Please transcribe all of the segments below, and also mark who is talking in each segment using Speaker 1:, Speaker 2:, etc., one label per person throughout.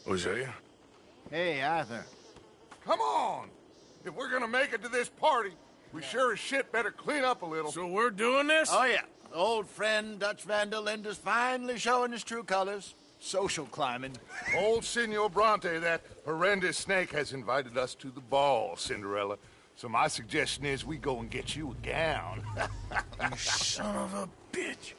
Speaker 1: Hosea?
Speaker 2: Hey, Arthur.
Speaker 3: Come on! If we're gonna make it to this party, we sure as shit better clean up a little.
Speaker 1: So we're doing this?
Speaker 2: Oh, yeah. Old friend Dutch Van der Linde's finally showing his true colors. Social climbing.
Speaker 3: Old Senor Bronte, that horrendous snake, has invited us to the ball, Cinderella. So my suggestion is we go and get you a gown.
Speaker 1: You son of a bitch.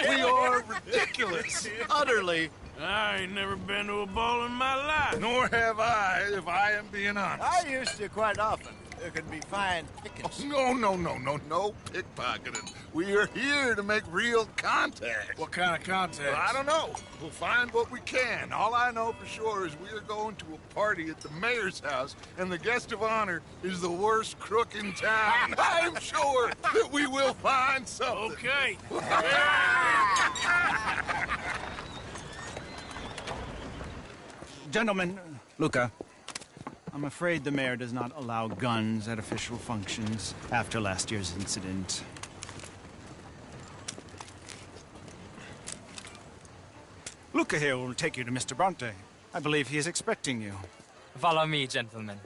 Speaker 3: We are ridiculous.
Speaker 2: Utterly.
Speaker 1: I ain't never been to a ball in my life.
Speaker 3: Nor have I, if I am being honest.
Speaker 2: I used to quite often. There can be fine pickings.
Speaker 3: No pickpocketing. We are here to make real contact.
Speaker 1: What kind of contact?
Speaker 3: Well, I don't know. We'll find what we can. All I know for sure is we are going to a party at the mayor's house, and the guest of honor is the worst crook in town. I'm sure that we will find something.
Speaker 1: Okay.
Speaker 4: Gentlemen, Luca, I'm afraid the mayor does not allow guns at official functions after last year's incident. Luca here will take you to Mr. Bronte. I believe he is expecting you.
Speaker 5: Follow me, gentlemen.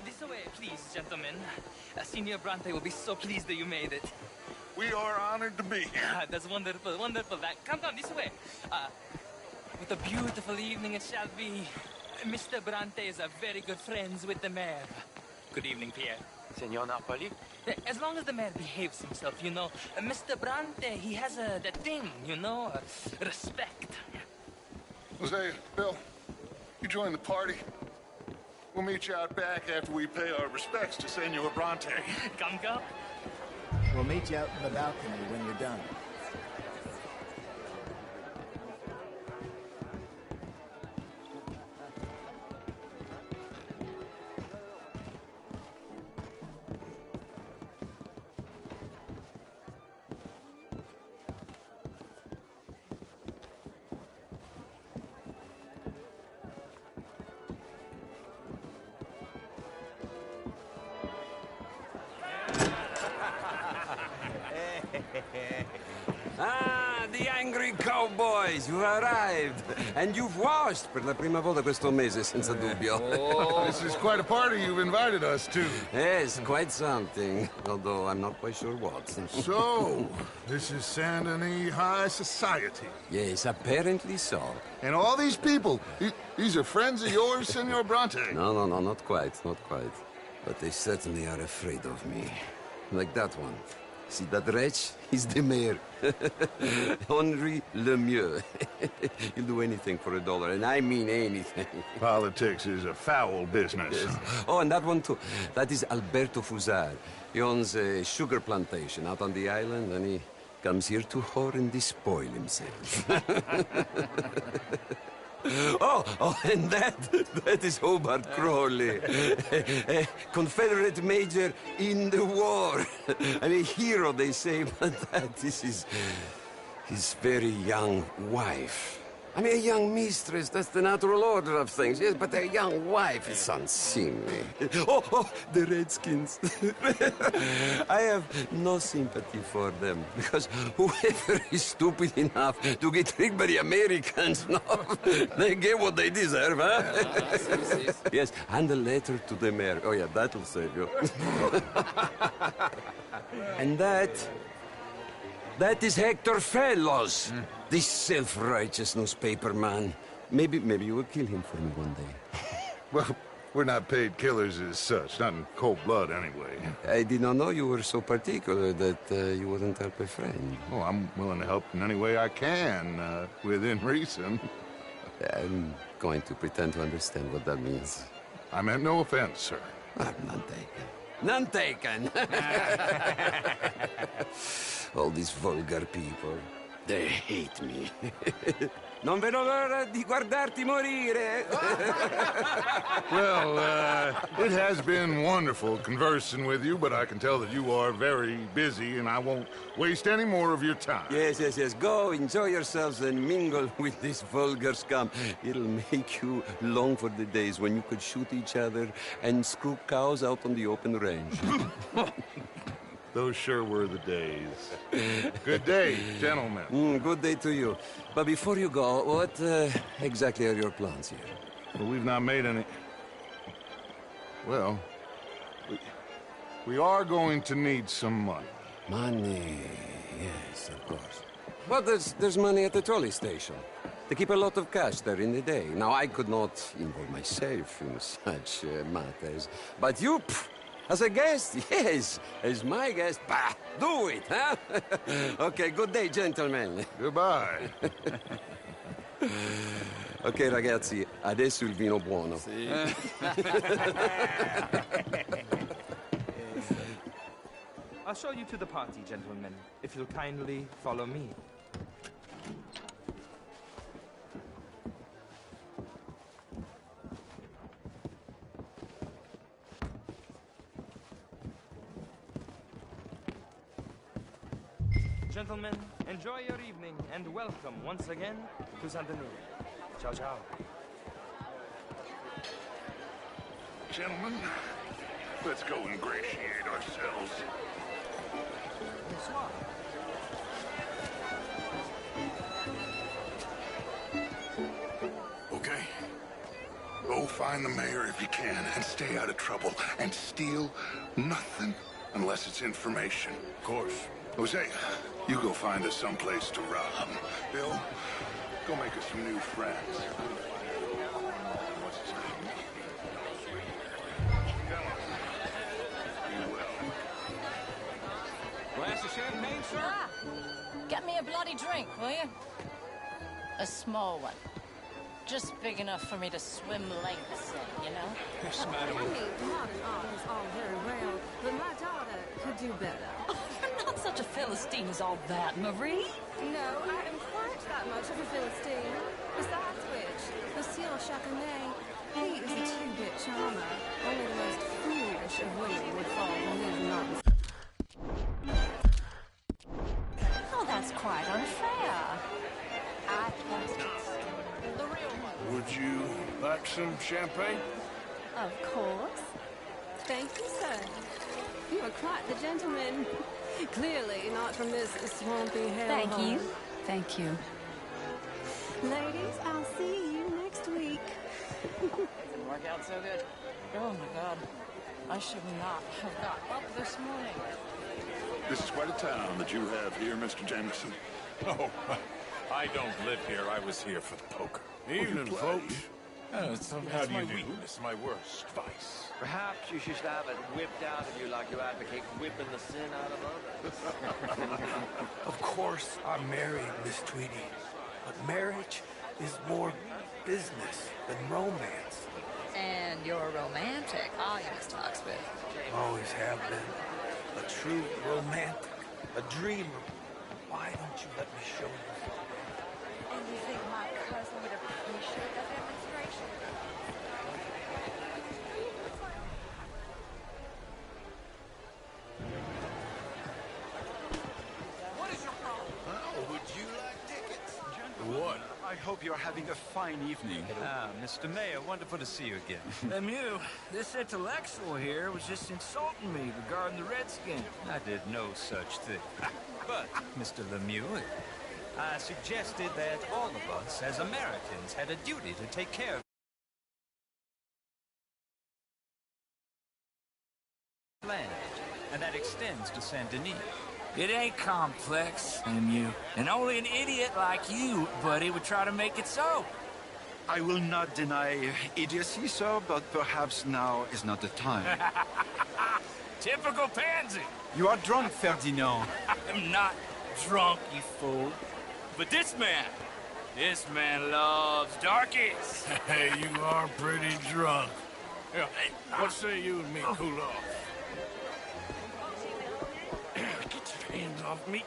Speaker 5: This way, please, gentlemen. Senior Bronte will be so pleased that you made it.
Speaker 3: We are honored to be here.
Speaker 5: That's wonderful, wonderful. Come this way. What a beautiful evening it shall be. Mr. Bronte is a very good friends with the mayor. Good evening, Pierre.
Speaker 6: Senor Napoli?
Speaker 5: As long as the mayor behaves himself, you know. Mr. Bronte, he has that thing, you know, respect.
Speaker 3: Jose, Bill, you join the party. We'll meet you out back after we pay our respects to Senor Bronte.
Speaker 5: Come.
Speaker 2: We'll meet you out in the balcony when you're done.
Speaker 7: Ah, the angry cowboys, you arrived. And you've washed per la prima volta questo mese, senza dubbio.
Speaker 3: This is quite a party you've invited us to.
Speaker 7: Yes, quite something. Although I'm not quite sure what.
Speaker 3: So, this is Saint Denis High Society.
Speaker 7: Yes, apparently so.
Speaker 3: And all these people, these are friends of yours, Senor Bronte?
Speaker 7: No, not quite, not quite. But they certainly are afraid of me. Like that one. See that wretch? He's the mayor. Henri Lemieux. He'll do anything for $1, and I mean anything.
Speaker 3: Politics is a foul business.
Speaker 7: Yes. Oh, and that one too. That is Alberto Fusar. He owns a sugar plantation out on the island, and he comes here to whore and despoil himself. Oh, and that is Hobart Crawley, a Confederate major in the war. I mean, a hero, they say, but that is his very young wife. I mean, a young mistress, that's the natural order of things, yes, but a young wife is unseemly. Oh, the Redskins. I have no sympathy for them, because whoever is stupid enough to get tricked by the Americans, no, they get what they deserve, huh? Yes, and a letter to the mayor. Oh, yeah, that'll save you. And that is Hector Fellows. This self-righteous newspaper man. Maybe you will kill him for me one day.
Speaker 3: Well, We're not paid killers as such, not in cold blood anyway.
Speaker 7: I did not know you were so particular that you wouldn't help a friend.
Speaker 3: Oh, I'm willing to help in any way I can, within reason.
Speaker 7: I'm going to pretend to understand what that means.
Speaker 3: I meant no offense, sir.
Speaker 7: None taken. None taken! All these vulgar people, they hate me. Non vedo l'ora di guardarti morire!
Speaker 3: Well, it has been wonderful conversing with you, but I can tell that you are very busy, and I won't waste any more of your time.
Speaker 7: Yes. Go, enjoy yourselves, and mingle with this vulgar scum. It'll make you long for the days when you could shoot each other and screw cows out on the open range.
Speaker 3: Those sure were the days. Good day, gentlemen.
Speaker 7: Good day to you. But before you go, what exactly are your plans here?
Speaker 3: Well, we've not made any... Well, we are going to need some money.
Speaker 7: Money, yes, of course. But there's money at the trolley station. They keep a lot of cash there in the day. Now, I could not involve myself in such matters. But you... As a guest? Yes. As my guest? Bah, do it, huh? Okay, good day, gentlemen.
Speaker 3: Goodbye.
Speaker 7: Ok, ragazzi, adesso il vino buono.
Speaker 6: I'll show you to the party, gentlemen, if you'll kindly follow me. Gentlemen, enjoy your evening, and welcome once again to Saint Denis. Ciao, ciao.
Speaker 3: Gentlemen, let's go ingratiate ourselves. Okay. Go find the mayor if you can, and stay out of trouble, and steal nothing unless it's information. Of course. Jose, you go find us someplace to rob. Bill, go make us some new friends. What's his name? Be well.
Speaker 8: Glass of champagne, sir?
Speaker 9: Get me a bloody drink, will you? A small one. Just big enough for me to swim lengths in, you know?
Speaker 8: Yes, madam.
Speaker 10: Modern art is all very well, but my daughter could do better.
Speaker 9: Oh, you're not such a Philistine as all that, Marie.
Speaker 10: No, I am quite that much of a Philistine. Besides which, Monsieur Chacanet, he is a two-bit charmer. Only the most foolish of women would fall in his nonsense.
Speaker 9: Oh, that's quite unfair. I trust it. The real one.
Speaker 1: Would you like some champagne?
Speaker 10: Of course. Thank you, sir. You are quite the gentleman. Clearly not from this swampy hellhole.
Speaker 9: Thank you. Thank you.
Speaker 10: Ladies, I'll see you next week.
Speaker 9: Didn't work out so good. Oh, my God. I should not have got up this morning.
Speaker 3: This is quite a town that you have here, Mr. Jameson.
Speaker 11: Oh, I don't live here. I was here for the poker.
Speaker 1: Evening, folks.
Speaker 11: How do you do? It's my worst vice.
Speaker 12: Perhaps you should have it whipped out of you like you advocate whipping the sin out of others.
Speaker 13: Of course, I'm married, Miss Tweedy. But marriage is more business than romance.
Speaker 9: And you're romantic, are you, Mr. Oxford?
Speaker 13: Always have been. A true romantic. A dreamer. Why don't you let me show you?
Speaker 10: And you think my cousin would appreciate that demonstration?
Speaker 12: What is your problem? Oh, would you like tickets?
Speaker 11: What?
Speaker 14: I hope you're having a fine evening.
Speaker 4: Ah, Mr. Mayor, wonderful to see you again.
Speaker 1: Lemieux, this intellectual here was just insulting me regarding the Redskins.
Speaker 4: I did no such thing. But, Mr. Lemieux, I suggested that all of us, as Americans, had a duty to take care of land, and that extends to Saint Denis.
Speaker 1: It ain't complex, Lemieux. And only an idiot like you, buddy, would try to make it so.
Speaker 14: I will not deny idiocy, sir, but perhaps now is not the time.
Speaker 1: Typical pansy.
Speaker 14: You are drunk, Ferdinand.
Speaker 1: I'm not drunk, you fool. But this man loves darkies.
Speaker 8: Hey, you are pretty drunk. Here, what say you and me cool off? Get your hands off me.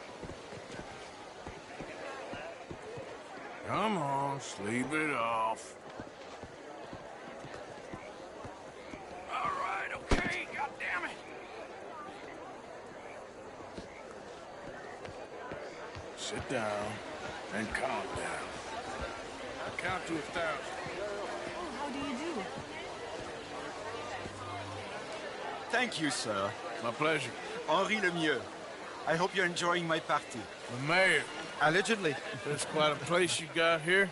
Speaker 8: Come on, sleep it off. All right, okay, goddammit. Sit down and calm down. I'll count to 1,000.
Speaker 10: How do you do?
Speaker 14: Thank you, sir.
Speaker 8: My pleasure.
Speaker 14: Henri Lemieux. I hope you're enjoying my party.
Speaker 8: The mayor.
Speaker 14: Allegedly.
Speaker 8: That's quite a place you got here.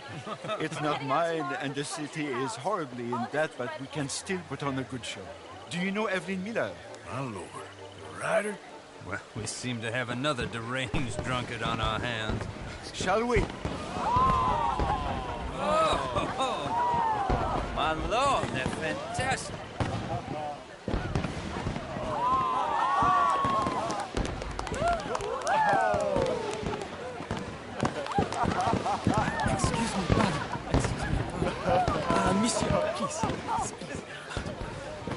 Speaker 14: It's not mine, and the city is horribly in debt, but we can still put on a good show. Do you know Evelyn Miller?
Speaker 8: My lord. The writer?
Speaker 4: Well, we seem to have another deranged drunkard on our hands.
Speaker 14: Shall we?
Speaker 4: Oh, my lord, they're fantastic.
Speaker 5: Excuse me, brother. Monsieur, please.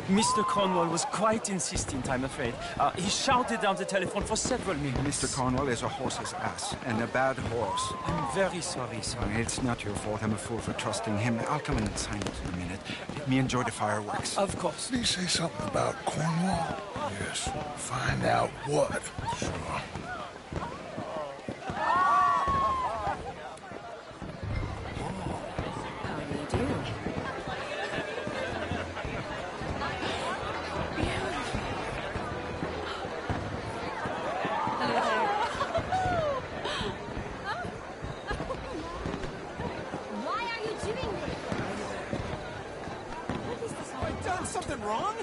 Speaker 5: Mr. Cornwall was quite insistent, I'm afraid. He shouted down the telephone for several minutes.
Speaker 13: Mr. Cornwall is a horse's ass, and a bad horse.
Speaker 5: I'm very sorry, sir.
Speaker 13: It's not your fault. I'm a fool for trusting him. I'll come in and sign it in a minute. Let me enjoy the fireworks.
Speaker 5: Of course.
Speaker 8: Did he say something about Cornwall? Yes. Find out what. Sure.
Speaker 1: Something wrong?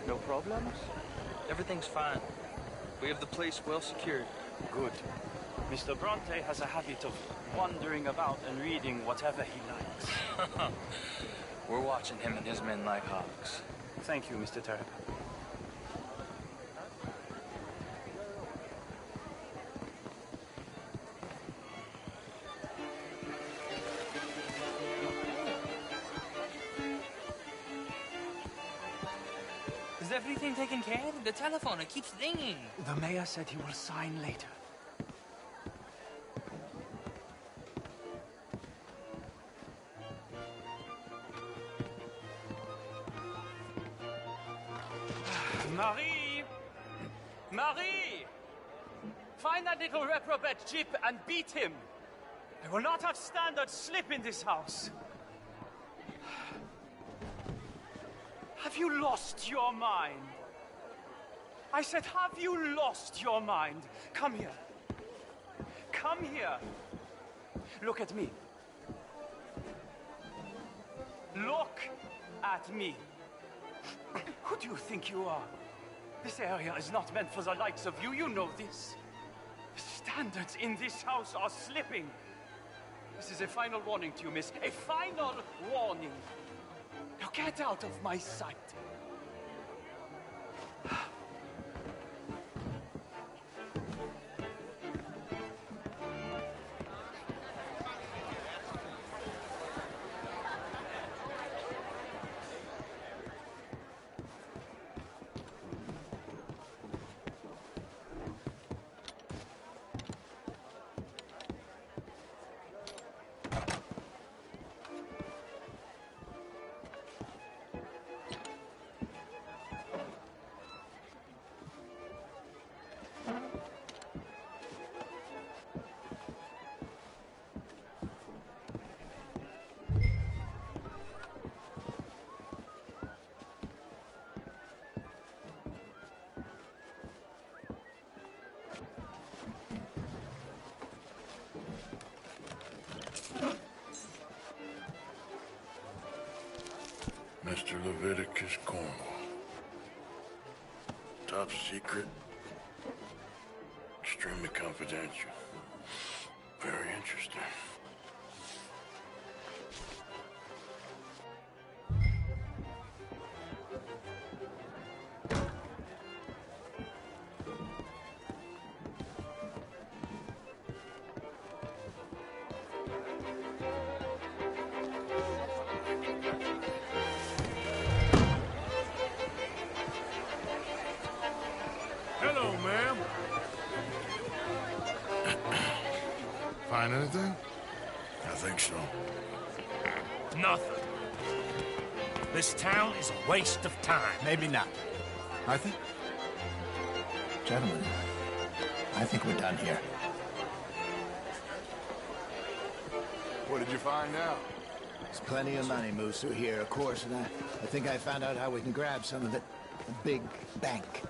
Speaker 6: No problems? Everything's fine. We have the place well secured. Good. Mr. Bronte has a habit of wandering about and reading whatever he likes. We're watching him and his men like hawks. Thank you, Mr. Turp.
Speaker 5: Is everything taken care of? The telephone, it keeps ringing.
Speaker 6: The mayor said he will sign later.
Speaker 5: Marie! Marie! Find that little reprobate Jip and beat him. I will not have standard slip in this house. Have you lost your mind? I said, have you lost your mind? Come here. Come here. Look at me. Look at me. Who do you think you are? This area is not meant for the likes of you. You know this. The standards in this house are slipping. This is a final warning to you, miss. A final warning. Now get out of my sight.
Speaker 8: Mr. Leviticus Cornwall. Top secret. Extremely confidential. Very interesting.
Speaker 3: Hello, ma'am. Find anything?
Speaker 8: I think so.
Speaker 15: Nothing. This town is a waste of time.
Speaker 2: Maybe not.
Speaker 3: I think.
Speaker 2: Gentlemen, I think we're done here.
Speaker 3: What did you find out?
Speaker 2: There's plenty of money moves through here, of course, and I think I found out how we can grab some of it. A big bank.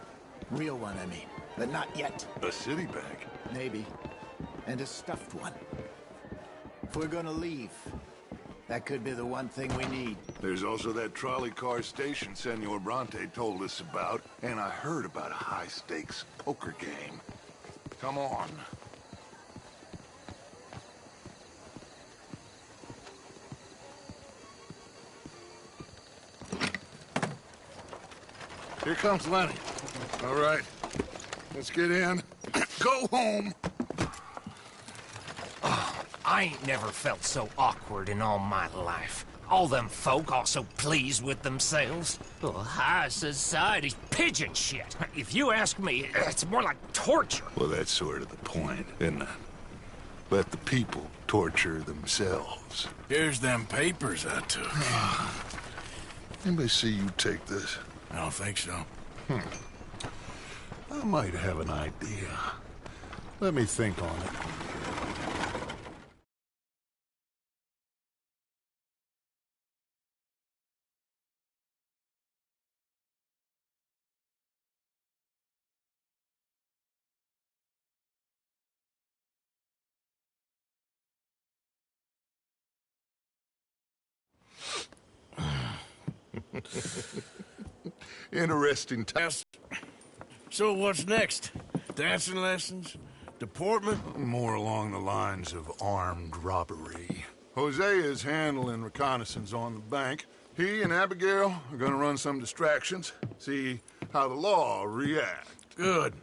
Speaker 2: Real one, I mean. But not yet.
Speaker 3: A city bank?
Speaker 2: Maybe. And a stuffed one. If we're gonna leave, that could be the one thing we need.
Speaker 3: There's also that trolley car station Senor Bronte told us about, and I heard about a high-stakes poker game. Come on. Here comes Lenny. All right, let's get in. Go home.
Speaker 15: I ain't never felt so awkward in all my life. All them folk all so pleased with themselves. Oh, high society's pigeon shit. If you ask me, it's more like torture.
Speaker 3: Well, that's sort of the point, isn't it? Let the people torture themselves.
Speaker 8: Here's them papers I took.
Speaker 3: Anybody see you take this?
Speaker 8: I don't think so.
Speaker 3: I might have an idea. Let me think on it. Interesting task.
Speaker 8: So what's next? Dancing lessons? Deportment?
Speaker 3: More along the lines of armed robbery. Hosea is handling reconnaissance on the bank. He and Abigail are gonna run some distractions, see how the law reacts.
Speaker 8: Good.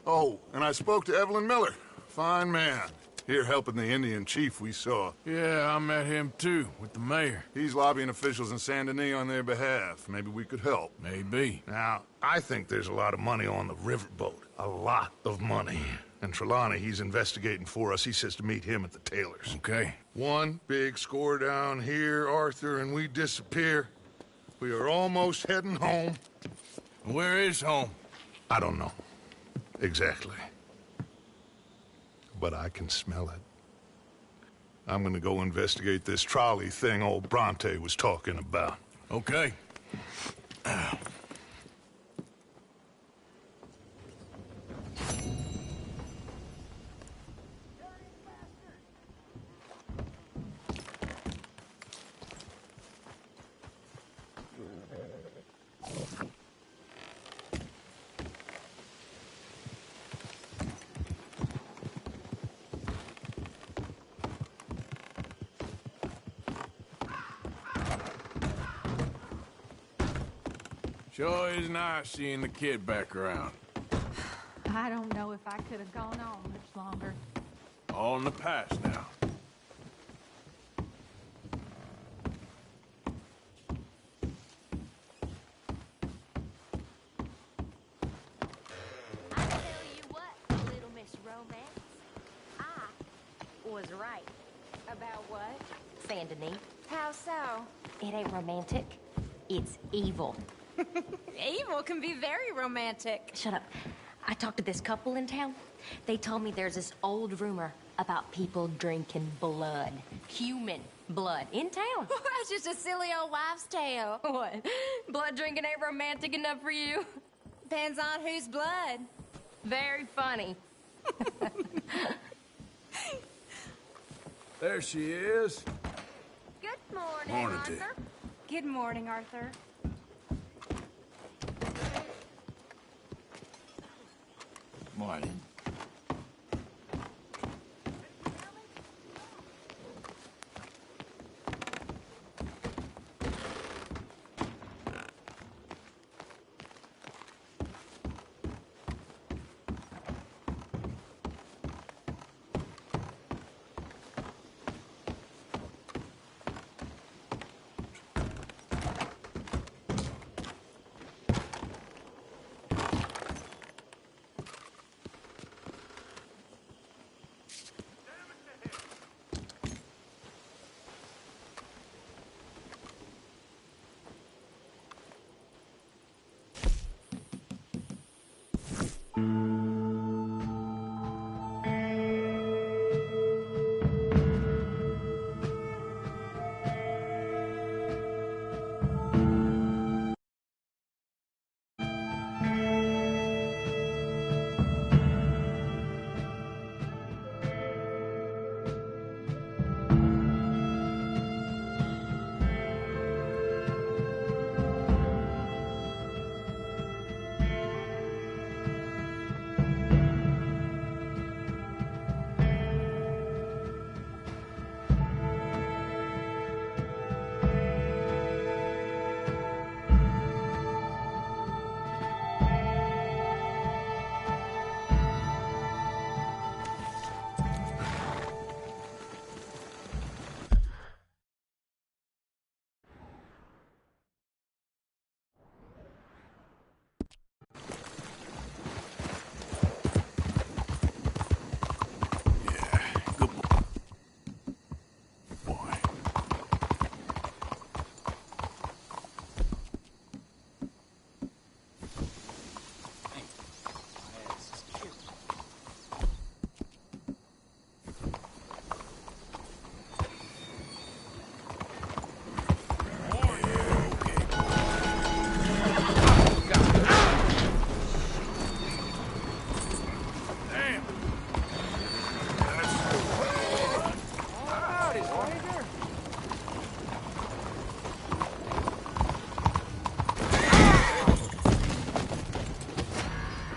Speaker 3: Oh, and I spoke to Evelyn Miller. Fine man. Here helping the Indian chief we saw.
Speaker 8: Yeah, I met him too, with the mayor.
Speaker 3: He's lobbying officials in Saint Denis on their behalf. Maybe we could help.
Speaker 8: Maybe.
Speaker 3: Now, I think there's a lot of money on the riverboat. A lot of money. And Trelawney, he's investigating for us. He says to meet him at the Taylor's.
Speaker 8: Okay.
Speaker 3: One big score down here, Arthur, and we disappear. We are almost heading home.
Speaker 8: Where is home?
Speaker 3: I don't know. Exactly. But I can smell it. I'm gonna go investigate this trolley thing old Bronte was talking about.
Speaker 8: Okay. Sure is nice seeing the kid back around.
Speaker 16: I don't know if I could have gone on much longer.
Speaker 8: All in the past now.
Speaker 17: I tell you what, Little Miss Romance, I was right.
Speaker 10: About what?
Speaker 17: Saint Denis.
Speaker 10: How so?
Speaker 17: It ain't romantic. It's evil.
Speaker 10: Evil can be very romantic.
Speaker 17: Shut up. I talked to this couple in town. They told me there's this old rumor about people drinking blood. Human blood. In town.
Speaker 10: That's just a silly old wives' tale.
Speaker 17: What? Blood drinking ain't romantic enough for you?
Speaker 10: Depends on whose blood.
Speaker 17: Very funny.
Speaker 8: There she is.
Speaker 17: Good morning,
Speaker 8: Morning,
Speaker 17: Arthur.
Speaker 10: Good morning, Arthur.
Speaker 2: Morning.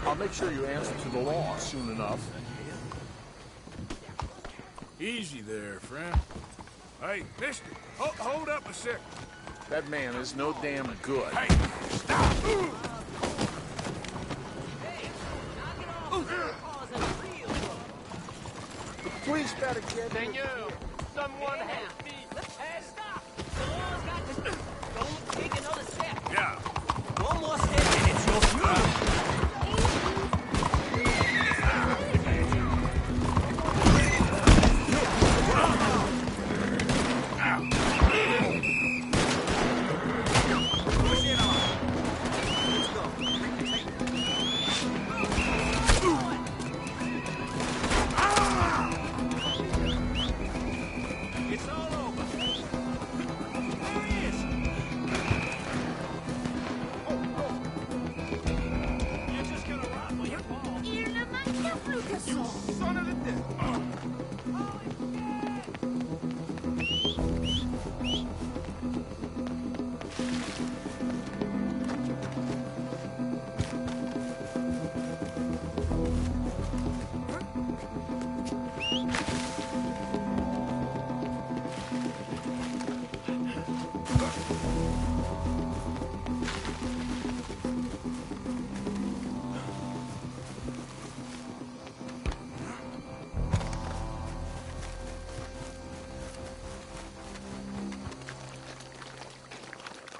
Speaker 8: I'll make sure you answer to the law soon enough. Easy there, friend. Hey, mister, hold up a sec. That man is no damn good. Hey, stop! The police better get
Speaker 15: Senor, someone help me. Hey, stop! The law's got to... Don't take another step.
Speaker 8: Yeah.
Speaker 15: One more step and it's your funeral.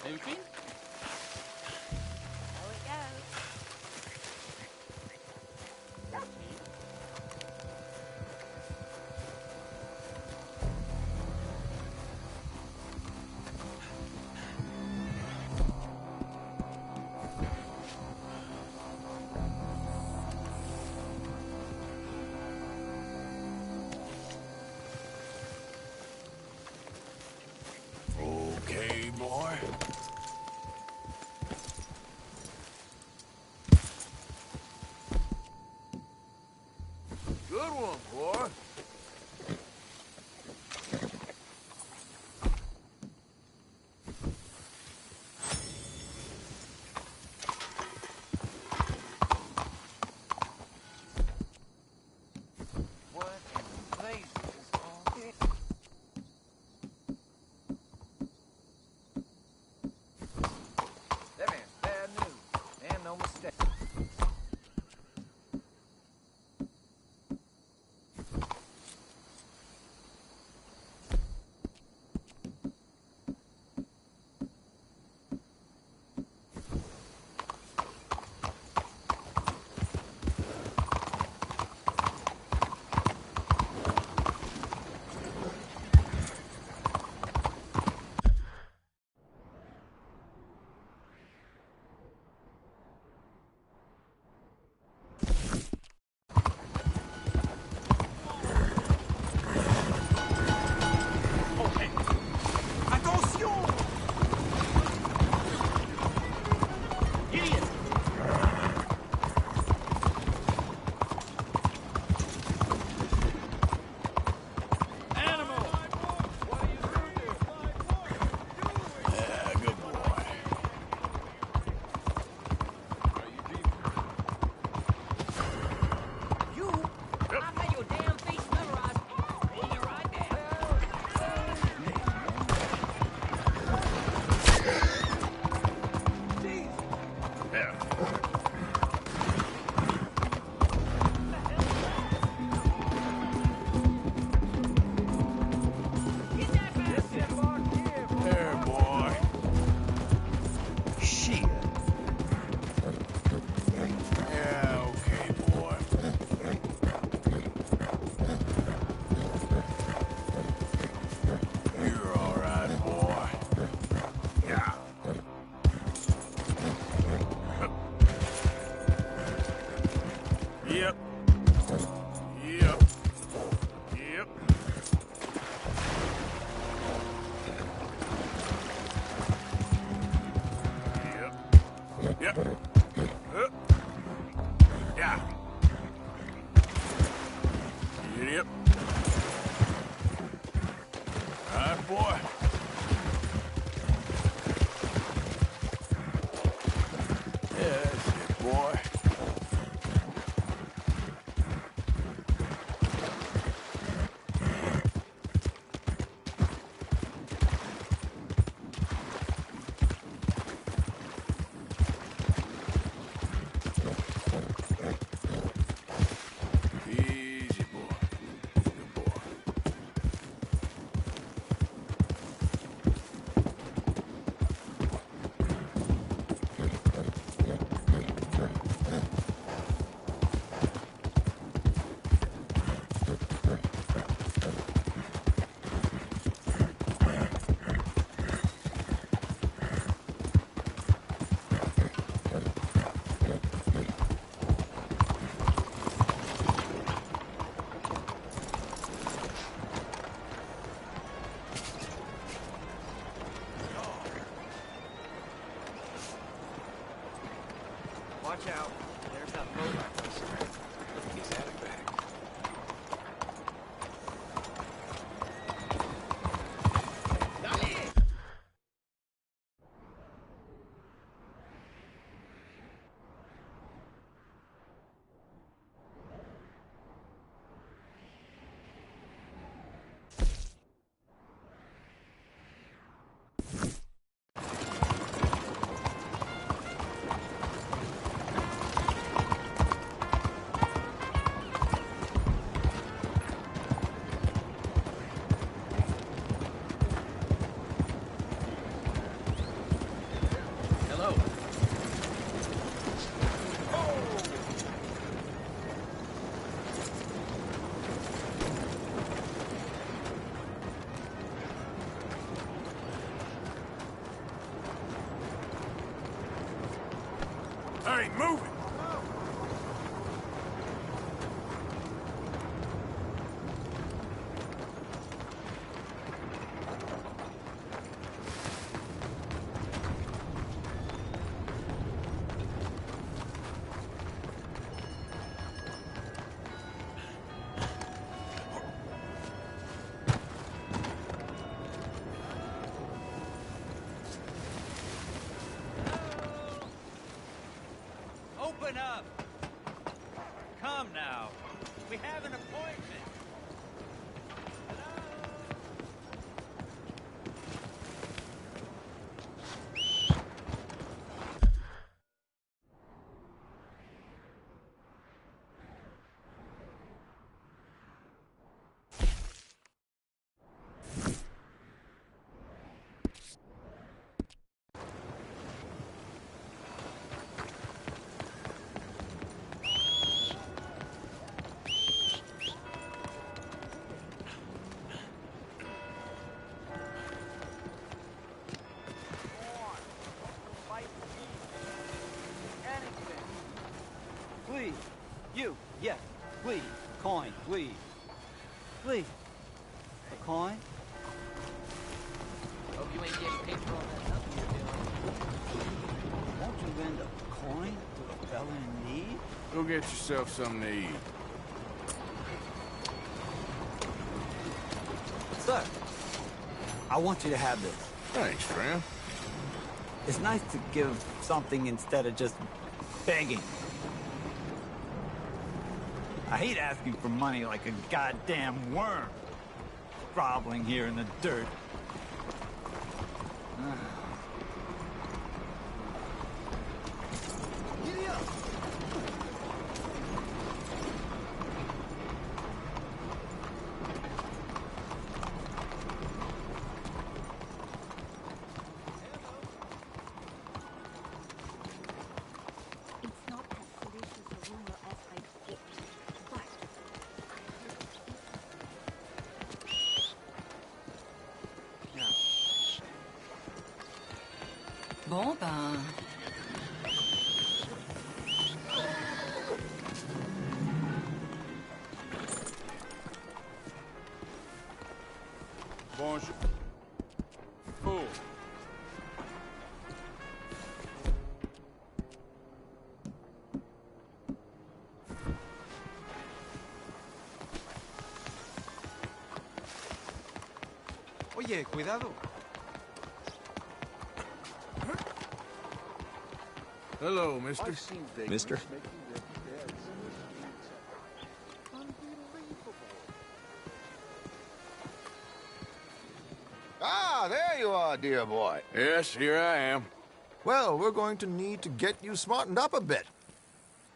Speaker 6: En fin.
Speaker 8: Okay, boy. Yep. Yeah. Yep. All right, boy. Yeah, that's it, boy. Easy, boy. Good boy.
Speaker 12: Watch out. There's that boat I was. Look at his attic back.
Speaker 8: Hey, move it!
Speaker 4: Open up! Come now. We have an appointment.
Speaker 18: Please. You. Yes. Please. Coin. Please. Please. A coin?
Speaker 12: Hope you ain't getting paid for all that nothing you're doing.
Speaker 18: Won't you lend a coin to a fella in need?
Speaker 8: Go get yourself something to eat.
Speaker 18: Sir, I want you to have this.
Speaker 8: Thanks, friend.
Speaker 18: It's nice to give something instead of just begging. I hate asking for money like a goddamn worm. Groveling here in the dirt. Giddy up!
Speaker 16: It's not as salacious a rumor as I'd hoped, but
Speaker 19: Bon ben...
Speaker 8: Bonjour. Oh.
Speaker 7: Oye, cuidado.
Speaker 8: Hello, mister.
Speaker 2: Mister?
Speaker 19: Ah, there you are, dear boy.
Speaker 8: Yes, here I am.
Speaker 19: Well, we're going to need to get you smartened up a bit.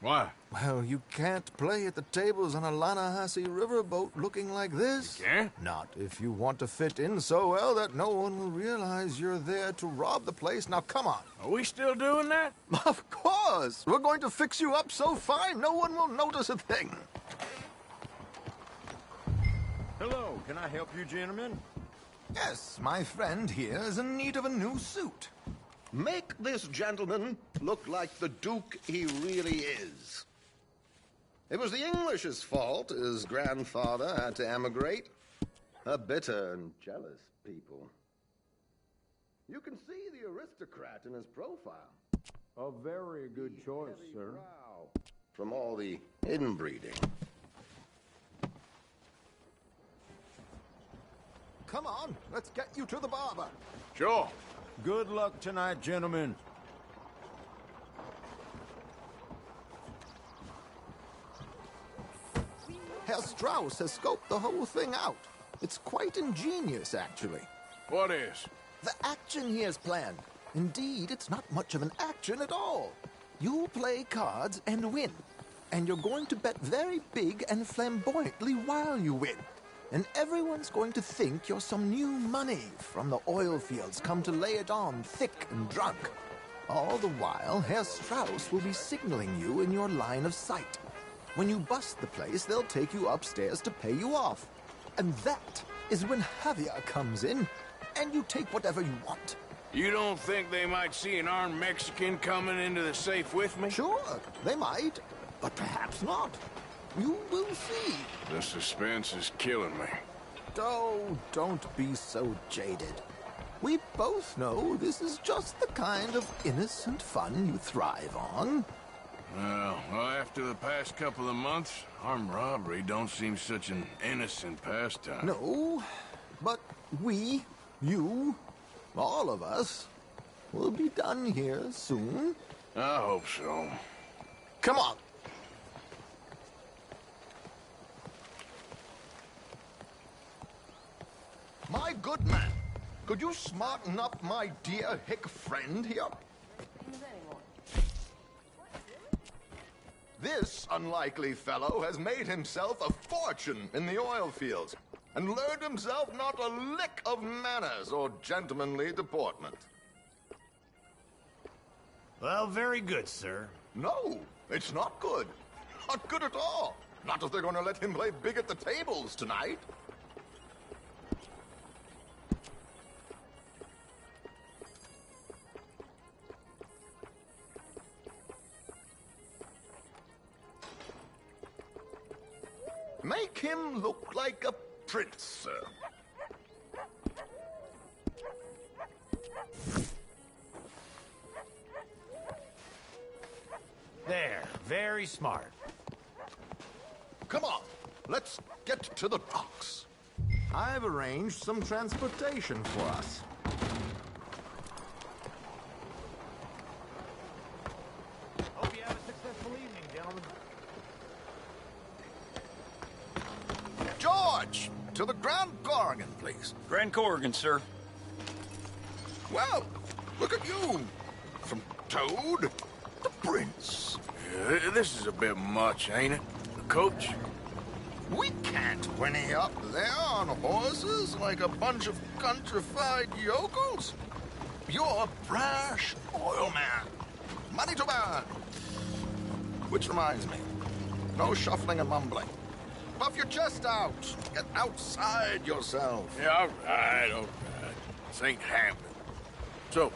Speaker 8: Why?
Speaker 19: Well, you can't play at the tables on a Lannahechee riverboat looking like this.
Speaker 8: You can't?
Speaker 19: Not if you want to fit in so well that no one will realize you're there to rob the place. Now, come on.
Speaker 8: Are we still doing that?
Speaker 19: Of course. We're going to fix you up so fine no one will notice a thing.
Speaker 20: Hello, can I help you, gentlemen?
Speaker 19: Yes, my friend here is in need of a new suit.
Speaker 20: Make this gentleman look like the Duke he really is. It was the English's fault his grandfather had to emigrate. A bitter and jealous people. You can see the aristocrat in his profile.
Speaker 21: A very good choice, sir.
Speaker 20: From all the inbreeding.
Speaker 19: Come on, let's get you to the barber.
Speaker 8: Sure.
Speaker 21: Good luck tonight, gentlemen.
Speaker 19: Herr Strauss has scoped the whole thing out. It's quite ingenious, actually.
Speaker 8: What is?
Speaker 19: The action he has planned. Indeed, it's not much of an action at all. You play cards and win. And you're going to bet very big and flamboyantly while you win. And everyone's going to think you're some new money from the oil fields come to lay it on thick and drunk. All the while, Herr Strauss will be signaling you in your line of sight. When you bust the place, they'll take you upstairs to pay you off. And that is when Javier comes in, and you take whatever you want.
Speaker 8: You don't think they might see an armed Mexican coming into the safe with me?
Speaker 19: Sure, they might, but perhaps not. You will see.
Speaker 8: The suspense is killing me.
Speaker 19: Oh, don't be so jaded. We both know this is just the kind of innocent fun you thrive on.
Speaker 8: Well, after the past couple of months, armed robbery don't seem such an innocent pastime.
Speaker 19: No, but we, you, all of us, will be done here soon.
Speaker 8: I hope so.
Speaker 19: Come on. My good man, could you smarten up my dear hick friend here? This unlikely fellow has made himself a fortune in the oil fields and learned himself not a lick of manners or gentlemanly deportment.
Speaker 15: Well, very good, sir.
Speaker 19: No, it's not good. Not good at all. Not if they're going to let him play big at the tables tonight. Make him look like a prince, sir.
Speaker 15: There, very smart.
Speaker 19: Come on, let's get to the docks. I've arranged some transportation for us.
Speaker 15: Hope you have a successful evening, gentlemen.
Speaker 19: George, to the Grand Corrigan, please.
Speaker 5: Grand Corrigan, sir.
Speaker 19: Well, look at you. From Toad to Prince.
Speaker 8: Yeah, this is a bit much, ain't it? The coach?
Speaker 19: We can't whinny up there on horses like a bunch of countrified yokels. You're a brash oil man. Money to burn. Which reminds me, no shuffling and mumbling. Puff your chest out. Get outside yourself.
Speaker 8: Yeah, all right. This ain't happening. So,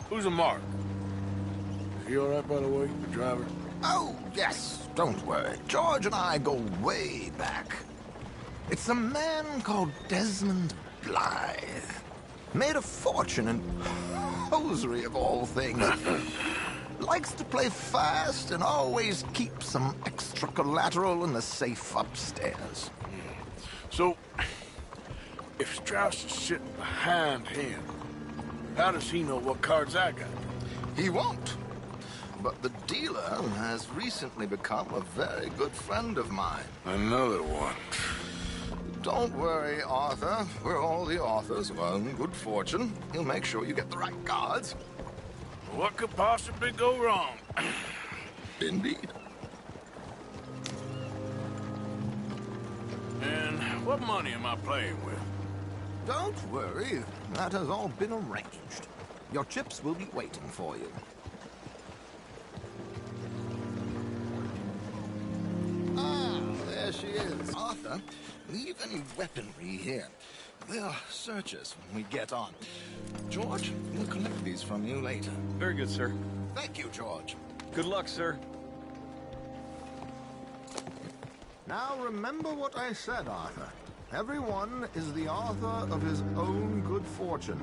Speaker 8: who's a Mark? Is he all right, by the way, the driver?
Speaker 19: Oh, yes. Don't worry. George and I go way back. It's a man called Desmond Blythe. Made a fortune in hosiery of all things. Likes to play fast and always keeps some extra collateral in the safe upstairs.
Speaker 8: So, If Strauss is sitting behind him, how does he know what cards I got?
Speaker 20: He won't. But the dealer has recently become a very good friend of mine.
Speaker 8: Another one.
Speaker 20: Don't worry, Arthur. We're all the authors of our good fortune. He'll make sure you get the right cards.
Speaker 8: What could possibly go wrong?
Speaker 20: Indeed.
Speaker 8: And what money am I playing with?
Speaker 19: Don't worry. That has all been arranged. Your chips will be waiting for you.
Speaker 20: Ah, there she is. Arthur, leave any weaponry here. They'll search us when we get on. George, we'll collect these from you later.
Speaker 6: Very good, sir.
Speaker 20: Thank you, George.
Speaker 6: Good luck, sir.
Speaker 19: Now remember what I said, Arthur. Everyone is the author of his own good fortune.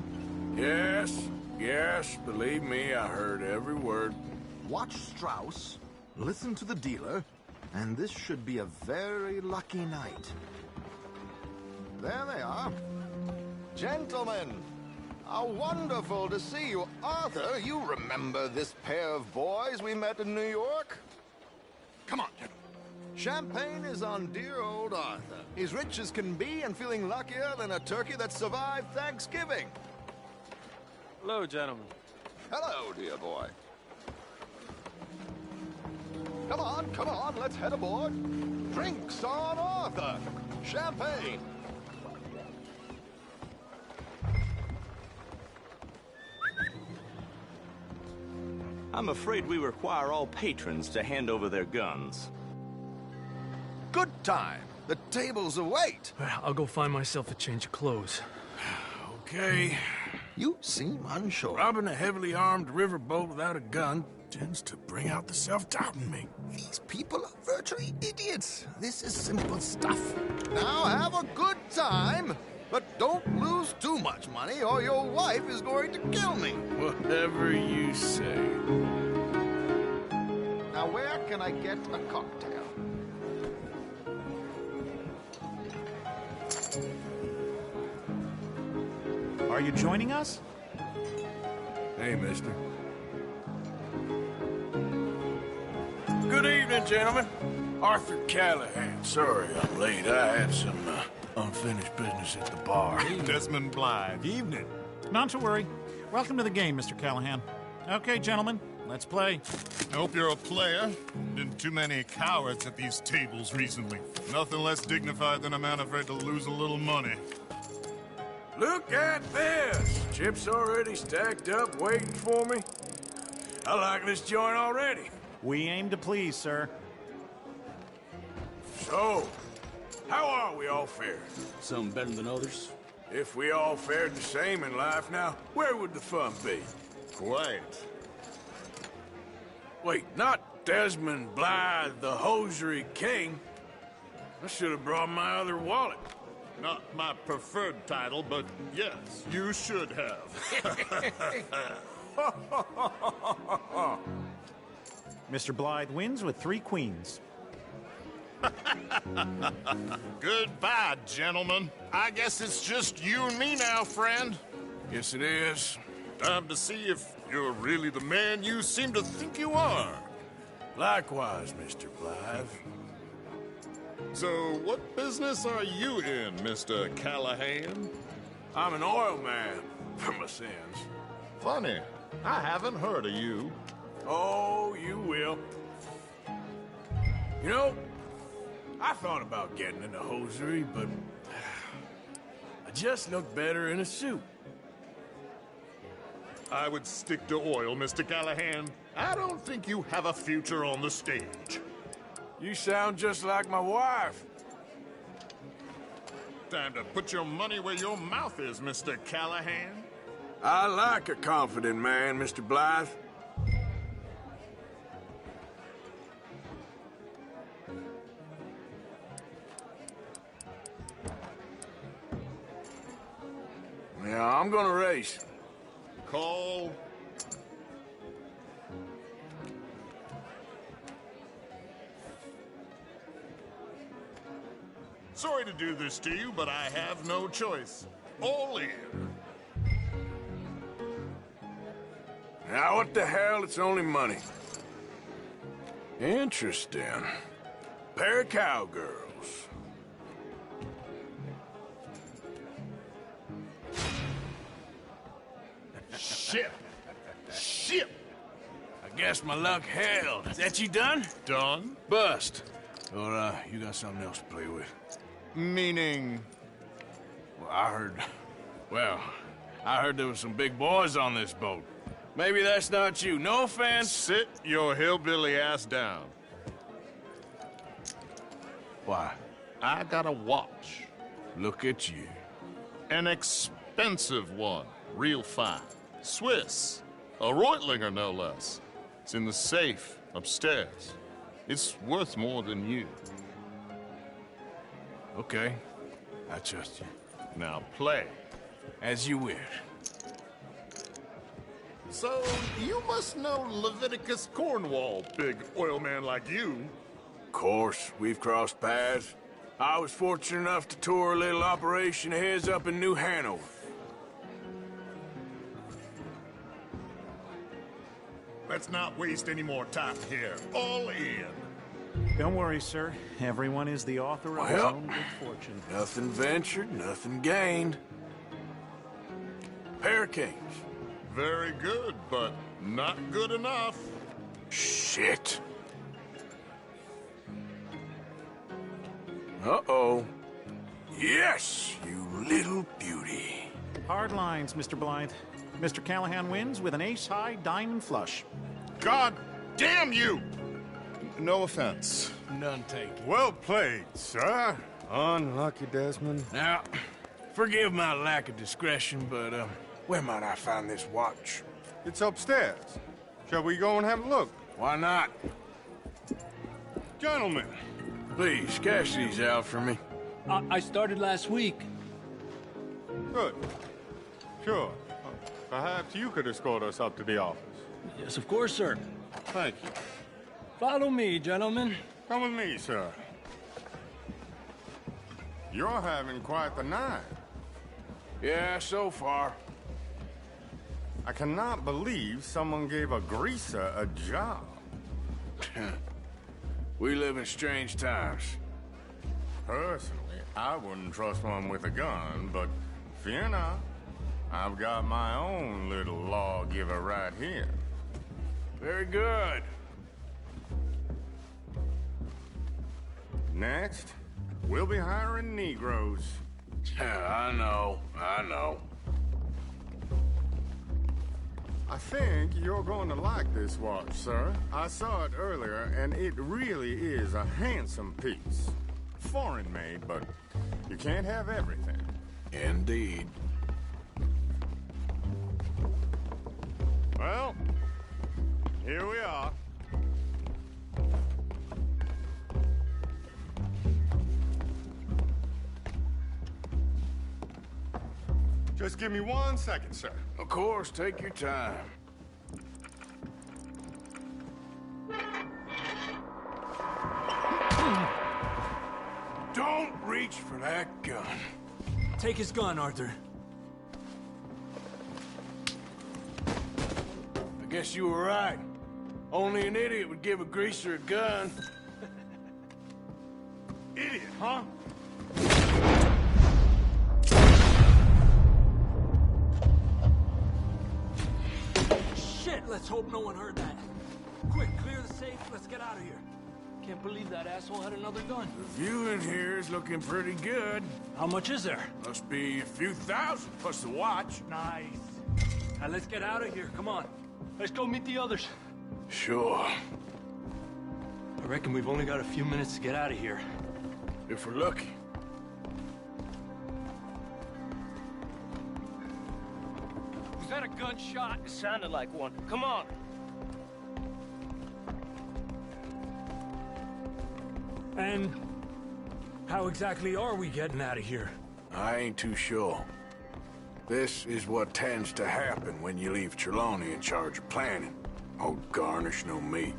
Speaker 8: Yes, believe me, I heard every word.
Speaker 19: Watch Strauss, listen to the dealer, and this should be a very lucky night. There they are.
Speaker 20: Gentlemen, how wonderful to see you. Arthur, you remember this pair of boys we met in New York? Come on, gentlemen. Champagne is on dear old Arthur. He's rich as can be and feeling luckier than a turkey that survived Thanksgiving.
Speaker 6: Hello, gentlemen.
Speaker 20: Hello, dear boy. Come on, let's head aboard. Drinks on Arthur. Champagne.
Speaker 9: I'm afraid we require all patrons to hand over their guns.
Speaker 20: Good time. The tables await.
Speaker 5: I'll go find myself a change of clothes.
Speaker 8: Okay.
Speaker 20: You seem unsure.
Speaker 8: Robbing a heavily armed riverboat without a gun tends to bring out the self-doubt in me.
Speaker 20: These people are virtually idiots. This is simple stuff. Now have a good time, but don't lose too much money or your wife is going to kill me.
Speaker 8: Whatever you say.
Speaker 19: Now where can I get a cocktail?
Speaker 22: Are you joining us?
Speaker 8: Hey, mister. Good evening, gentlemen. Arthur Callahan. Sorry I'm late. I had some unfinished business at the bar.
Speaker 22: Desmond Blythe. Evening. Not to worry. Welcome to the game, Mr. Callahan. Okay, gentlemen, let's play.
Speaker 23: I hope you're a player. Been too many cowards at these tables recently. Nothing less dignified than a man afraid to lose a little money.
Speaker 8: Look at this! Chips already stacked up, waiting for me. I like this joint already.
Speaker 22: We aim to please, sir.
Speaker 8: So, how are we all fared?
Speaker 24: Some better than others.
Speaker 8: If we all fared the same in life now, where would the fun be?
Speaker 23: Quiet.
Speaker 8: Wait, not Desmond Blythe, the hosiery king. I should have brought my other wallet.
Speaker 23: Not my preferred title, but yes, you should have.
Speaker 22: Mr. Blythe wins with 3 queens.
Speaker 23: Goodbye, gentlemen. I guess it's just you and me now, friend.
Speaker 8: Yes, it is.
Speaker 23: Time to see if you're really the man you seem to think you are.
Speaker 8: Likewise, Mr. Blythe.
Speaker 23: So, what business are you in, Mr. Callahan?
Speaker 8: I'm an oil man, for my sins.
Speaker 23: Funny, I haven't heard of you.
Speaker 8: Oh, you will. You know, I thought about getting into hosiery, but I just look better in a suit.
Speaker 23: I would stick to oil, Mr. Callahan. I don't think you have a future on the stage.
Speaker 8: You sound just like my wife.
Speaker 23: Time to put your money where your mouth is, Mr. Callahan.
Speaker 8: I like a confident man, Mr. Blythe. Yeah, I'm gonna race.
Speaker 23: Call. Sorry to do this to you, but I have no choice. All in.
Speaker 8: Now, what the hell? It's only money. Interesting. Pair of cowgirls.
Speaker 23: Shit! Shit!
Speaker 8: I guess my luck held. Is that you done?
Speaker 23: Done?
Speaker 8: Bust. Or, you got something else to play with?
Speaker 23: Meaning?
Speaker 8: Well, I heard there was some big boys on this boat. Maybe that's not you. No offense.
Speaker 23: Sit your hillbilly ass down.
Speaker 8: Why?
Speaker 23: I got a watch.
Speaker 8: Look at you.
Speaker 23: An expensive one. Real fine. Swiss. A Reutlinger, no less. It's in the safe upstairs. It's worth more than you.
Speaker 8: Okay. I trust you.
Speaker 23: Now play.
Speaker 8: As you wish.
Speaker 23: So, you must know Leviticus Cornwall, big oil man like you.
Speaker 8: Of course, we've crossed paths. I was fortunate enough to tour a little operation of his up in New Hanover.
Speaker 23: Let's not waste any more time here. All in.
Speaker 22: Don't worry, sir. Everyone is the author of his own good fortune.
Speaker 8: Nothing ventured, nothing gained. Pair of kings.
Speaker 23: Very good, but not good enough.
Speaker 8: Shit. Uh-oh. Yes, you little beauty.
Speaker 22: Hard lines, Mr. Blythe. Mr. Callahan wins with an ace-high diamond flush.
Speaker 23: God damn you! No offense.
Speaker 8: None taken.
Speaker 21: Well played, sir. Unlucky, Desmond.
Speaker 8: Now, forgive my lack of discretion, but, where might I find this watch?
Speaker 21: It's upstairs. Shall we go and have a look?
Speaker 8: Why not?
Speaker 21: Gentlemen.
Speaker 8: Please, cash these out for me.
Speaker 24: I started last week.
Speaker 21: Good. Sure. Perhaps you could escort us up to the office.
Speaker 24: Yes, of course, sir.
Speaker 21: Thank you.
Speaker 24: Follow me, gentlemen.
Speaker 21: Come with me, sir. You're having quite the night.
Speaker 8: Yeah, so far.
Speaker 21: I cannot believe someone gave a greaser a job.
Speaker 8: We live in strange times.
Speaker 21: Personally, I wouldn't trust one with a gun, but fear not. I've got my own little lawgiver right here.
Speaker 8: Very good.
Speaker 21: Next, we'll be hiring Negroes.
Speaker 8: I know.
Speaker 21: I think you're going to like this watch, sir. I saw it earlier, and it really is a handsome piece. Foreign made, but you can't have everything.
Speaker 8: Indeed.
Speaker 21: Well, here we are. Just give me 1 second, sir.
Speaker 8: Of course, take your time. Don't reach for that gun.
Speaker 24: Take his gun, Arthur.
Speaker 8: I guess you were right. Only an idiot would give a greaser a gun.
Speaker 21: Idiot, huh?
Speaker 24: Shit, let's hope no one heard that. Quick, clear the safe, let's get out of here. Can't believe that asshole had another gun.
Speaker 8: The view in here is looking pretty good.
Speaker 24: How much is there?
Speaker 8: Must be a few thousand, plus the watch.
Speaker 24: Nice. Now let's get out of here, come on. Let's go meet the others.
Speaker 8: Sure.
Speaker 24: I reckon we've only got a few minutes to get out of here.
Speaker 8: If we're lucky.
Speaker 5: Was that a gunshot? It sounded like one. Come on.
Speaker 24: And how exactly are we getting out of here?
Speaker 8: I ain't too sure. This is what tends to happen when you leave Trelawney in charge of planning. Oh, garnish no meat.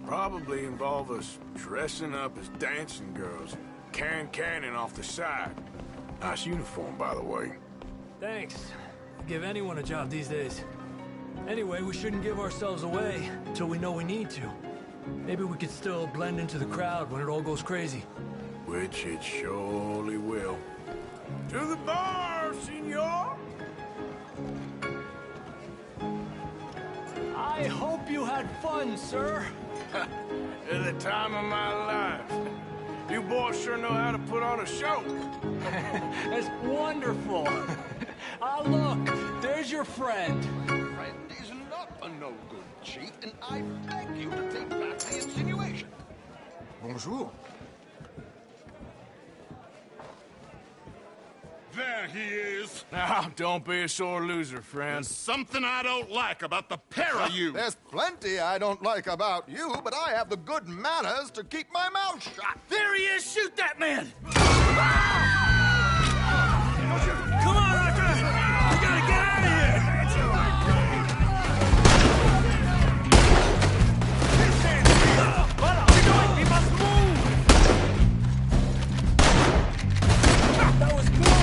Speaker 8: Probably involve us dressing up as dancing girls, cannon off the side. Nice uniform, by the way.
Speaker 24: Thanks. Give anyone a job these days. Anyway, we shouldn't give ourselves away until we know we need to. Maybe we could still blend into the crowd when it all goes crazy.
Speaker 8: Which it surely will. To the bar, senor!
Speaker 24: I hope you had fun, sir.
Speaker 8: At the time of my life. You boys sure know how to put on a show.
Speaker 24: That's wonderful. Ah, look, there's your friend.
Speaker 20: Friend is not a no-good cheat, and I beg you to take back the insinuation.
Speaker 21: Bonjour.
Speaker 3: There he is.
Speaker 8: Now, don't be a sore loser, friend.
Speaker 3: There's something I don't like about the pair of you.
Speaker 20: There's plenty I don't like about you, but I have the good manners to keep my mouth shut.
Speaker 24: There he is! Shoot that man! Come on, Arthur! We gotta get out of here! We must move! That was close!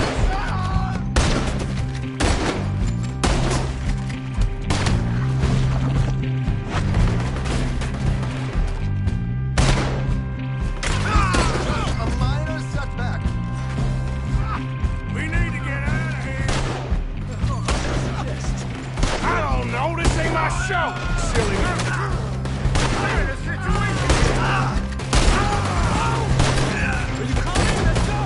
Speaker 20: A minor setback.
Speaker 8: We need to get out of here. I don't know. This ain't my show, silly. Clear the situation. Are you coming? Let's go.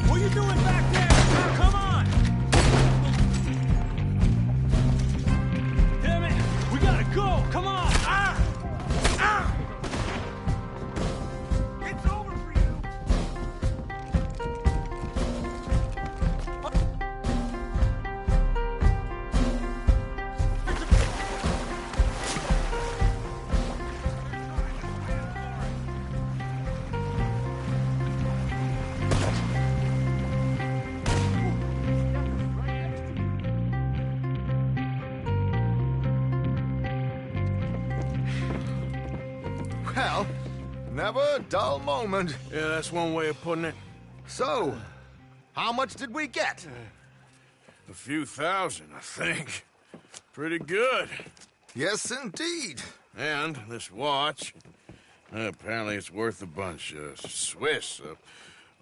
Speaker 8: What are you doing back there? Come on. Damn it. We gotta go. Come on. It's over for you.
Speaker 20: Well, never a dull moment.
Speaker 8: Yeah, that's one way of putting it.
Speaker 20: So, how much did we get?
Speaker 8: A few thousand, I think. Pretty good.
Speaker 20: Yes, indeed.
Speaker 8: And this watch, apparently it's worth a bunch. Swiss, a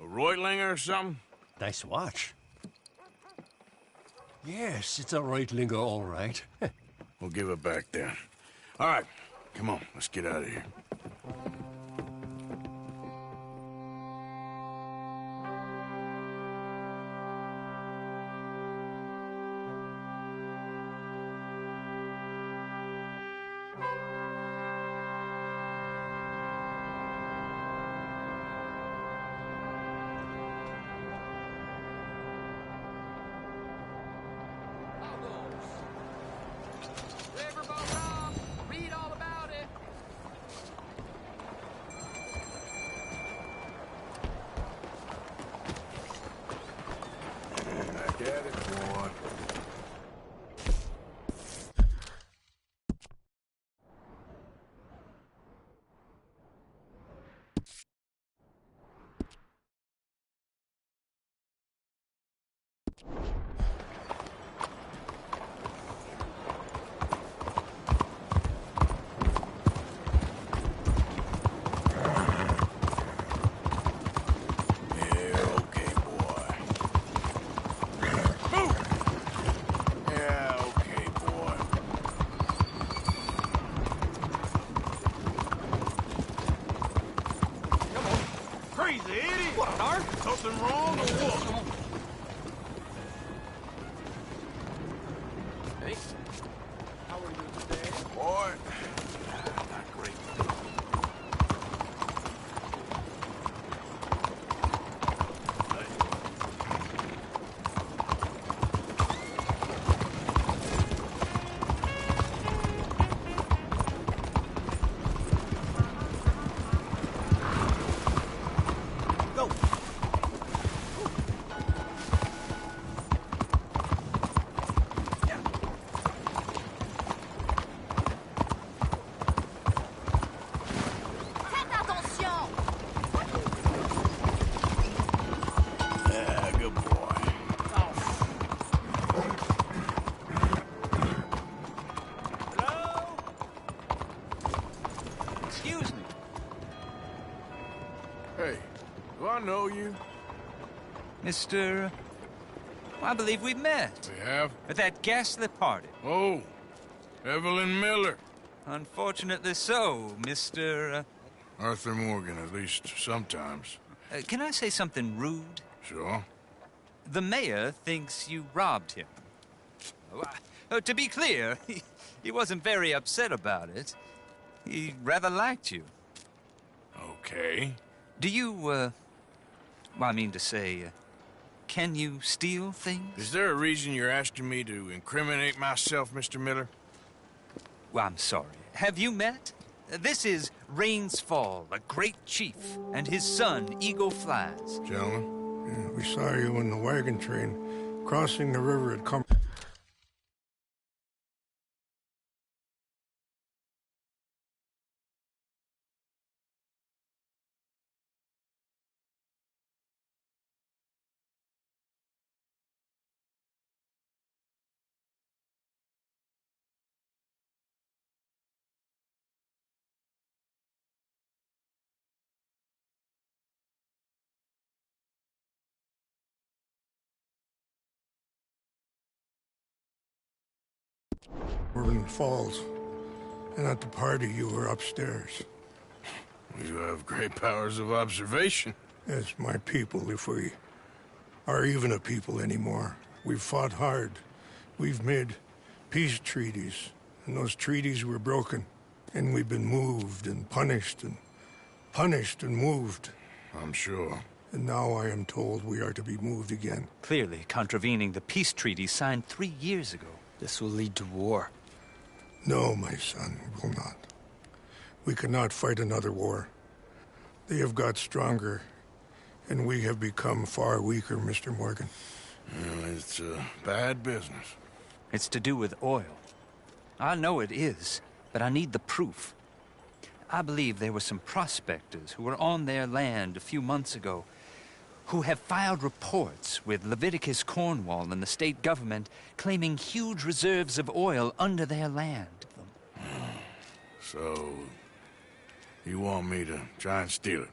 Speaker 8: Reutlinger or something?
Speaker 1: Nice watch. Yes, it's a Reutlinger, all right.
Speaker 8: We'll give it back then. All right, come on, let's get out of here.
Speaker 12: Read all about it.
Speaker 8: Back at it, boy. Crazy idiot! What, Art? Something wrong or what? Hey, how are you today? Boy, not great. Do I know you?
Speaker 4: Mr. I believe we've met.
Speaker 8: We have?
Speaker 4: At that ghastly party.
Speaker 8: Oh, Evelyn Miller.
Speaker 4: Unfortunately so, Mr.
Speaker 8: Arthur Morgan, at least sometimes.
Speaker 4: Can I say something rude?
Speaker 8: Sure.
Speaker 4: The mayor thinks you robbed him. To be clear, he wasn't very upset about it. He rather liked you.
Speaker 8: Okay.
Speaker 4: Do you, well, I mean to say, can you steal things?
Speaker 8: Is there a reason you're asking me to incriminate myself, Mr. Miller?
Speaker 4: Well, I'm sorry. Have you met? This is Rains Fall, a great chief, and his son, Eagle Flies.
Speaker 8: Gentlemen?
Speaker 11: Yeah, we saw you in the wagon train crossing the river at Cumberland Falls, and at the party you were upstairs.
Speaker 8: You have great powers of observation.
Speaker 11: Yes, my people, if we are even a people anymore. We've fought hard. We've made peace treaties, and those treaties were broken. And we've been moved and punished and moved.
Speaker 8: I'm sure.
Speaker 11: And now I am told we are to be moved again.
Speaker 4: Clearly contravening the peace treaty signed 3 years ago.
Speaker 13: This will lead to war.
Speaker 11: No, my son, it will not. We cannot fight another war. They have got stronger, and we have become far weaker, Mr. Morgan.
Speaker 8: Well, it's bad business.
Speaker 4: It's to do with oil. I know it is, but I need the proof. I believe there were some prospectors who were on their land a few months ago who have filed reports with Leviticus Cornwall and the state government claiming huge reserves of oil under their land.
Speaker 8: So, you want me to try and steal it?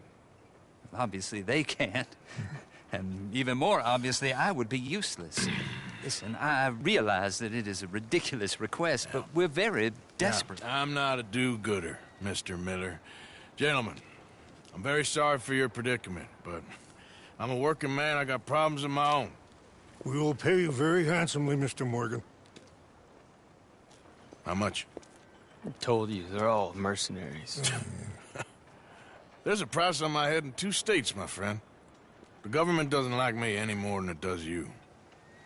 Speaker 4: Obviously they can't. And even more obviously, I would be useless. Listen, I realize that it is a ridiculous request, but we're very desperate.
Speaker 8: Now, I'm not a do-gooder, Mr. Miller. Gentlemen, I'm very sorry for your predicament, but I'm a working man. I got problems of my own.
Speaker 11: We will pay you very handsomely, Mr. Morgan.
Speaker 8: How much?
Speaker 13: I told you, they're all mercenaries.
Speaker 8: There's a price on my head in 2 states, my friend. The government doesn't like me any more than it does you.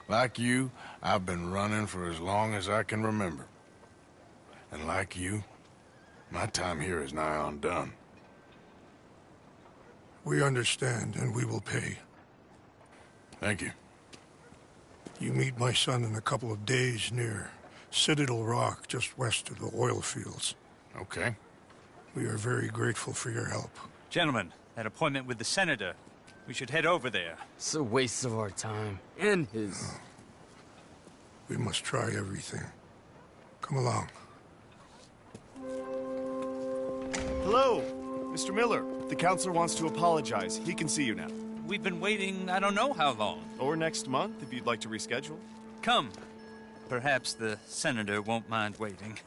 Speaker 8: Like you, I've been running for as long as I can remember. And like you, my time here is nigh on done.
Speaker 11: We understand, and we will pay.
Speaker 8: Thank you.
Speaker 11: You meet my son in a couple of days near Citadel Rock, just west of the oil fields.
Speaker 8: Okay.
Speaker 11: We are very grateful for your help.
Speaker 4: Gentlemen, that appointment with the senator. We should head over there.
Speaker 13: It's a waste of our time. And his.
Speaker 11: We must try everything. Come along.
Speaker 14: Hello, Mr. Miller. The counselor wants to apologize. He can see you now.
Speaker 4: We've been waiting I don't know how long.
Speaker 14: Or next month, if you'd like to reschedule.
Speaker 4: Come. Perhaps the senator won't mind waiting.